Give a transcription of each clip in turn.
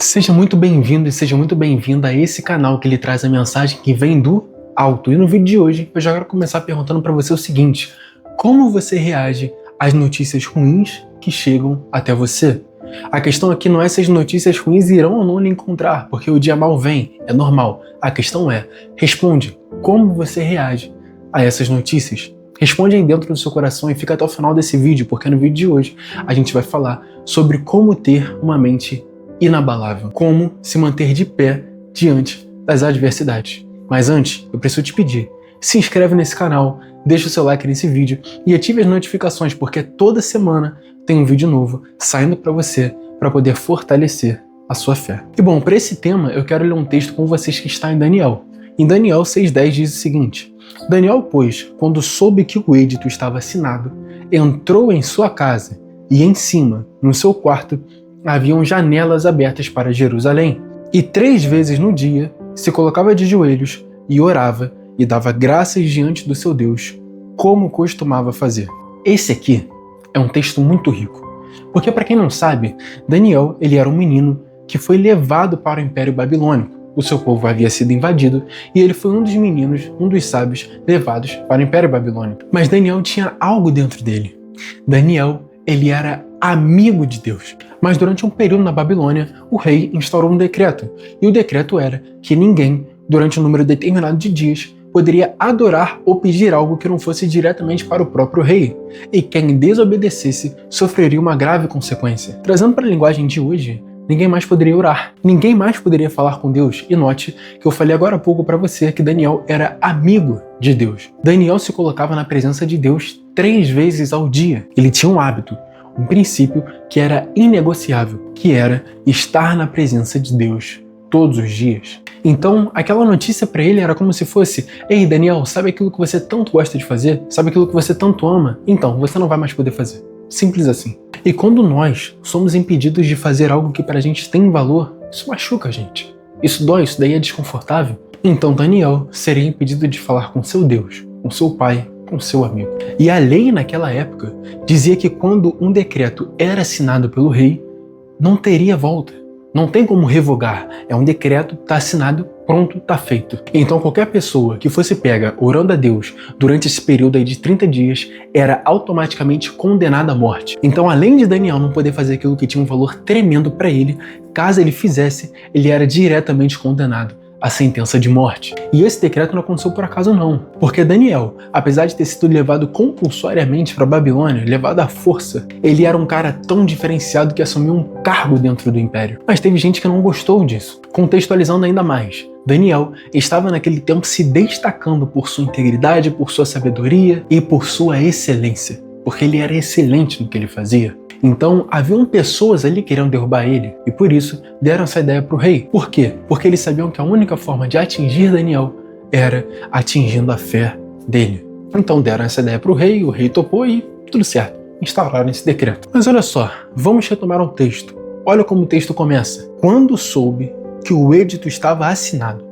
Seja muito bem-vindo e seja muito bem-vinda a esse canal que lhe traz a mensagem que vem do alto. E no vídeo de hoje eu já quero começar perguntando para você o seguinte: como você reage às notícias ruins que chegam até você? A questão aqui não é se as notícias ruins irão ou não lhe encontrar, porque o dia mal vem, é normal. A questão é, responde, como você reage a essas notícias? Responde aí dentro do seu coração e fica até o final desse vídeo, porque no vídeo de hoje a gente vai falar sobre como ter uma mente inabalável, como se manter de pé diante das adversidades. Mas antes, eu preciso te pedir, se inscreve nesse canal, deixa o seu like nesse vídeo e ative as notificações, porque toda semana tem um vídeo novo saindo para você para poder fortalecer a sua fé. E bom, para esse tema eu quero ler um texto com vocês que está em Daniel. Em Daniel 6,10 diz o seguinte: Daniel, pois, quando soube que o edito estava assinado, entrou em sua casa e em cima, no seu quarto, haviam janelas abertas para Jerusalém. E 3 vezes no dia se colocava de joelhos e orava e dava graças diante do seu Deus, como costumava fazer. Esse aqui é um texto muito rico, porque para quem não sabe, Daniel ele era um menino que foi levado para o Império Babilônico. O seu povo havia sido invadido e ele foi um dos meninos, um dos sábios levados para o Império Babilônico. Mas Daniel tinha algo dentro dele. Daniel, ele era amigo de Deus. Mas durante um período na Babilônia, o rei instaurou um decreto. E o decreto era que ninguém, durante um número determinado de dias, poderia adorar ou pedir algo que não fosse diretamente para o próprio rei. E quem desobedecesse sofreria uma grave consequência. Trazendo para a linguagem de hoje, ninguém mais poderia orar. Ninguém mais poderia falar com Deus. E note que eu falei agora há pouco para você que Daniel era amigo de Deus. Daniel se colocava na presença de Deus 3 vezes ao dia. Ele tinha um hábito, um princípio que era inegociável, que era estar na presença de Deus todos os dias. Então, aquela notícia para ele era como se fosse: ei, Daniel, sabe aquilo que você tanto gosta de fazer? Sabe aquilo que você tanto ama? Então, você não vai mais poder fazer. Simples assim. E quando nós somos impedidos de fazer algo que pra gente tem valor, isso machuca a gente. Isso dói, isso daí é desconfortável. Então, Daniel seria impedido de falar com seu Deus, com seu pai, com seu amigo. E a lei naquela época dizia que quando um decreto era assinado pelo rei, não teria volta. Não tem como revogar. É um decreto, tá assinado, pronto, tá feito. Então qualquer pessoa que fosse pega orando a Deus durante esse período aí de 30 dias era automaticamente condenada à morte. Então, além de Daniel não poder fazer aquilo que tinha um valor tremendo para ele, caso ele fizesse, ele era diretamente condenado a sentença de morte. E esse decreto não aconteceu por acaso não, porque Daniel, apesar de ter sido levado compulsoriamente para Babilônia, levado à força, ele era um cara tão diferenciado que assumiu um cargo dentro do império. Mas teve gente que não gostou disso. Contextualizando ainda mais, Daniel estava naquele tempo se destacando por sua integridade, por sua sabedoria e por sua excelência, porque ele era excelente no que ele fazia. Então, haviam pessoas ali querendo derrubar ele, e por isso deram essa ideia para o rei. Por quê? Porque eles sabiam que a única forma de atingir Daniel era atingindo a fé dele. Então deram essa ideia para o rei topou e tudo certo, instauraram esse decreto. Mas olha só, vamos retomar o texto. Olha como o texto começa. Quando soube que o edito estava assinado.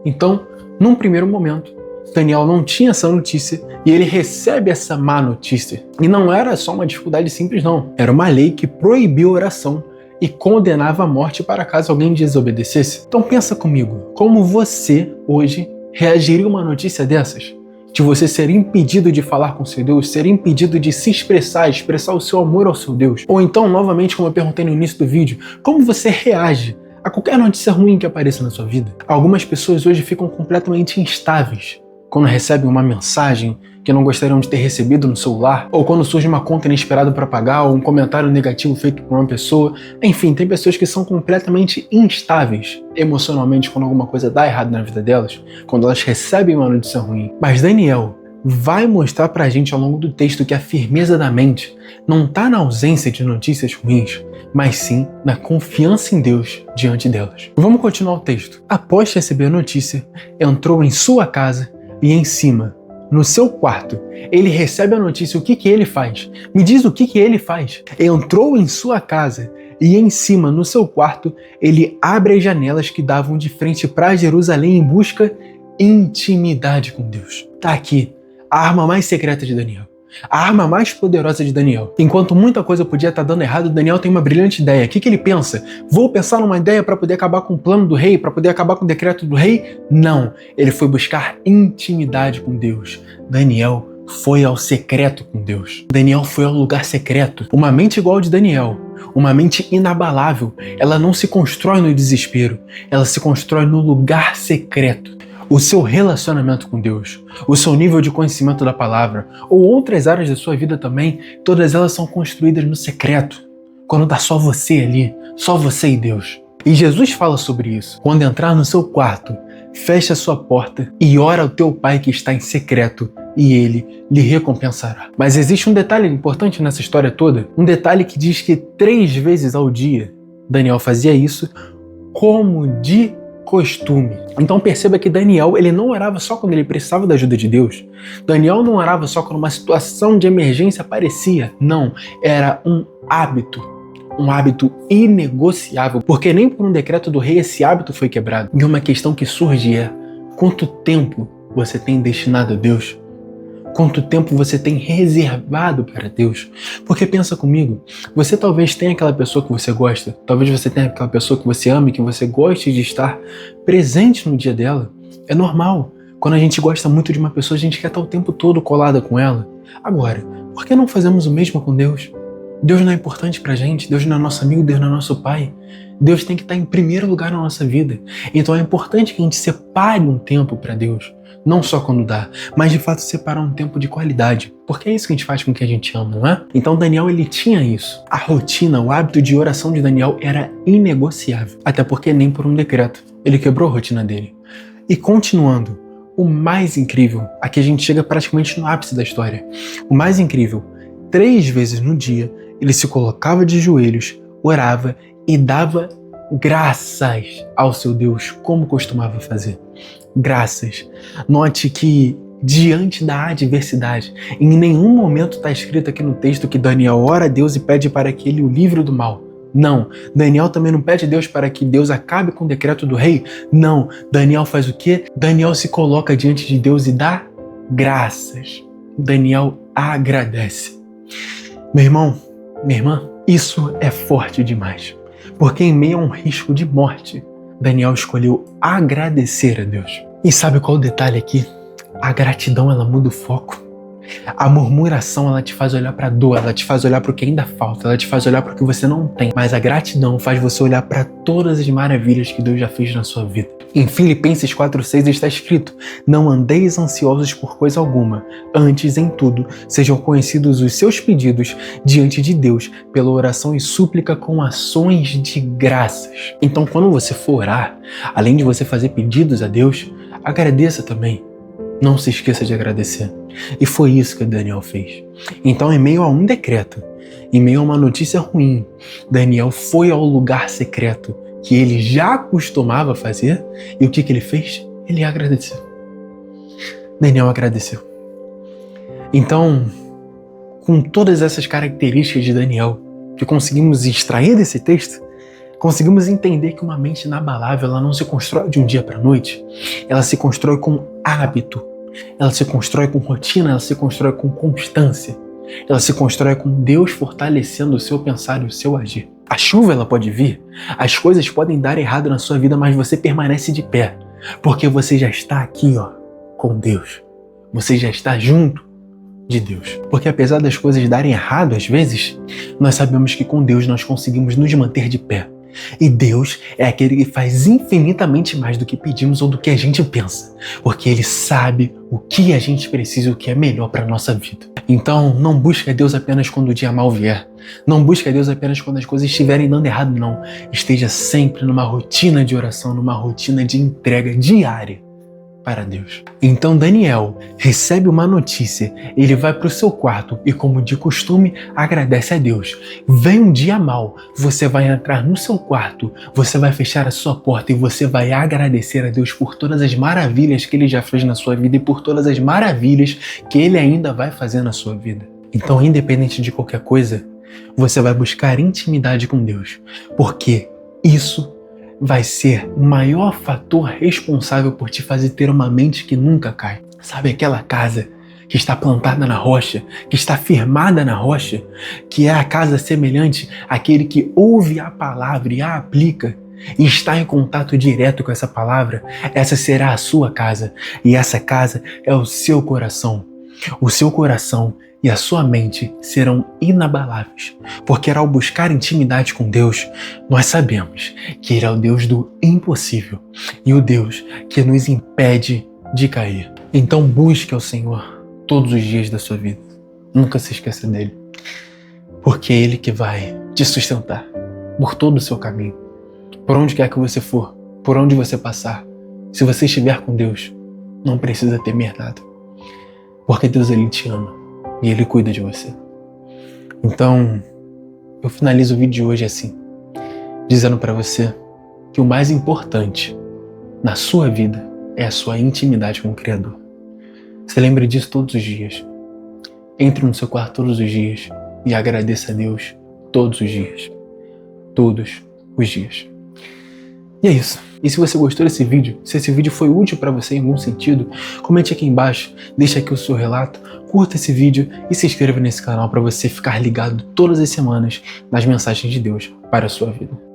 Então, num primeiro momento, Daniel não tinha essa notícia e ele recebe essa má notícia. E não era só uma dificuldade simples não. Era uma lei que proibia a oração e condenava a morte para caso alguém desobedecesse. Então pensa comigo, como você hoje reagiria a uma notícia dessas? De você ser impedido de falar com seu Deus, ser impedido de se expressar o seu amor ao seu Deus. Ou então, novamente, como eu perguntei no início do vídeo, como você reage a qualquer notícia ruim que apareça na sua vida? Algumas pessoas hoje ficam completamente instáveis quando recebem uma mensagem que não gostariam de ter recebido no celular, ou quando surge uma conta inesperada para pagar, ou um comentário negativo feito por uma pessoa. Enfim, tem pessoas que são completamente instáveis emocionalmente quando alguma coisa dá errado na vida delas, quando elas recebem uma notícia ruim. Mas Daniel vai mostrar pra gente ao longo do texto que a firmeza da mente não está na ausência de notícias ruins, mas sim na confiança em Deus diante delas. Vamos continuar o texto. Após receber a notícia, entrou em sua casa e em cima, no seu quarto, ele recebe a notícia. O que ele faz? Me diz o que ele faz. Entrou em sua casa e em cima, no seu quarto, ele abre as janelas que davam de frente para Jerusalém em busca intimidade com Deus. Tá aqui a arma mais secreta de Daniel. A arma mais poderosa de Daniel. Enquanto muita coisa podia estar dando errado, Daniel tem uma brilhante ideia. O que ele pensa? Vou pensar numa ideia para poder acabar com o plano do rei, para poder acabar com o decreto do rei? Não. Ele foi buscar intimidade com Deus. Daniel foi ao secreto com Deus. Daniel foi ao lugar secreto. Uma mente igual a de Daniel, uma mente inabalável, ela não se constrói no desespero, ela se constrói no lugar secreto. O seu relacionamento com Deus, o seu nível de conhecimento da palavra, ou outras áreas da sua vida também, todas elas são construídas no secreto. Quando tá só você ali, só você e Deus. E Jesus fala sobre isso. Quando entrar no seu quarto, feche a sua porta e ora ao teu Pai que está em secreto, e Ele lhe recompensará. Mas existe um detalhe importante nessa história toda, um detalhe que diz que 3 vezes ao dia Daniel fazia isso como de costume. Então perceba que Daniel, ele não orava só quando ele precisava da ajuda de Deus. Daniel não orava só quando uma situação de emergência aparecia. Não, era um hábito inegociável, porque nem por um decreto do rei esse hábito foi quebrado. E uma questão que surge é: quanto tempo você tem destinado a Deus? Quanto tempo você tem reservado para Deus? Porque pensa comigo, você talvez tenha aquela pessoa que você gosta, talvez você tenha aquela pessoa que você ama e que você goste de estar presente no dia dela. É normal. Quando a gente gosta muito de uma pessoa, a gente quer estar o tempo todo colada com ela. Agora, por que não fazemos o mesmo com Deus? Deus não é importante pra gente, Deus não é nosso amigo, Deus não é nosso pai. Deus tem que estar em primeiro lugar na nossa vida. Então é importante que a gente separe um tempo para Deus. Não só quando dá, mas de fato separar um tempo de qualidade. Porque é isso que a gente faz com quem a gente ama, não é? Então Daniel, ele tinha isso. A rotina, o hábito de oração de Daniel era inegociável. Até porque nem por um decreto ele quebrou a rotina dele. E continuando, o mais incrível, aqui a gente chega praticamente no ápice da história. O mais incrível, 3 vezes no dia, ele se colocava de joelhos, orava e dava graças ao seu Deus, como costumava fazer. Graças. Note que diante da adversidade, em nenhum momento está escrito aqui no texto que Daniel ora a Deus e pede para que ele o livre do mal. Não. Daniel também não pede a Deus para que Deus acabe com o decreto do rei. Não. Daniel faz o quê? Daniel se coloca diante de Deus e dá graças. Daniel agradece. Meu irmão, minha irmã, isso é forte demais. Porque em meio a um risco de morte, Daniel escolheu agradecer a Deus. E sabe qual o detalhe aqui? A gratidão, ela muda o foco. A murmuração, ela te faz olhar para a dor, ela te faz olhar para o que ainda falta, ela te faz olhar para o que você não tem. Mas a gratidão faz você olhar para todas as maravilhas que Deus já fez na sua vida. Em Filipenses 4:6 está escrito: não andeis ansiosos por coisa alguma, antes em tudo sejam conhecidos os seus pedidos diante de Deus pela oração e súplica com ações de graças. Então quando você for orar, além de você fazer pedidos a Deus, agradeça também. Não se esqueça de agradecer. E foi isso que Daniel fez. Então, em meio a um decreto, em meio a uma notícia ruim, Daniel foi ao lugar secreto que ele já costumava fazer. E o que ele fez? Ele agradeceu. Daniel agradeceu. Então, com todas essas características de Daniel que conseguimos extrair desse texto, conseguimos entender que uma mente inabalável, ela não se constrói de um dia para a noite. Ela se constrói com hábito. Ela se constrói com rotina, ela se constrói com constância. Ela se constrói com Deus fortalecendo o seu pensar e o seu agir. A chuva, ela pode vir, as coisas podem dar errado na sua vida, mas você permanece de pé, porque você já está aqui, com Deus. Você já está junto de Deus. Porque apesar das coisas darem errado às vezes, nós sabemos que com Deus nós conseguimos nos manter de pé. E Deus é aquele que faz infinitamente mais do que pedimos ou do que a gente pensa, porque Ele sabe o que a gente precisa e o que é melhor para a nossa vida. Então, não busque a Deus apenas quando o dia mal vier. Não busque a Deus apenas quando as coisas estiverem dando errado, não. Esteja sempre numa rotina de oração, numa rotina de entrega diária para Deus. Então Daniel recebe uma notícia, ele vai para o seu quarto e, como de costume, agradece a Deus. Vem um dia mau, você vai entrar no seu quarto, você vai fechar a sua porta e você vai agradecer a Deus por todas as maravilhas que Ele já fez na sua vida e por todas as maravilhas que Ele ainda vai fazer na sua vida. Então, independente de qualquer coisa, você vai buscar intimidade com Deus, porque isso vai ser o maior fator responsável por te fazer ter uma mente que nunca cai. Sabe aquela casa que está plantada na rocha, que está firmada na rocha, que é a casa semelhante àquele que ouve a palavra e a aplica, e está em contato direto com essa palavra, essa será a sua casa, e essa casa é o seu coração. O seu coração e a sua mente serão inabaláveis, porque ao buscar intimidade com Deus, nós sabemos que Ele é o Deus do impossível e o Deus que nos impede de cair. Então busque ao Senhor todos os dias da sua vida. Nunca se esqueça dele, porque é Ele que vai te sustentar por todo o seu caminho. Por onde quer que você for, por onde você passar, se você estiver com Deus, não precisa temer nada, porque Deus, Ele te ama e Ele cuida de você. Então, eu finalizo o vídeo de hoje assim, dizendo para você que o mais importante na sua vida é a sua intimidade com o Criador. Se lembre disso todos os dias. Entre no seu quarto todos os dias e agradeça a Deus todos os dias. Todos os dias. E é isso. E se você gostou desse vídeo, se esse vídeo foi útil para você em algum sentido, comente aqui embaixo, deixa aqui o seu relato, curta esse vídeo e se inscreva nesse canal para você ficar ligado todas as semanas nas mensagens de Deus para a sua vida.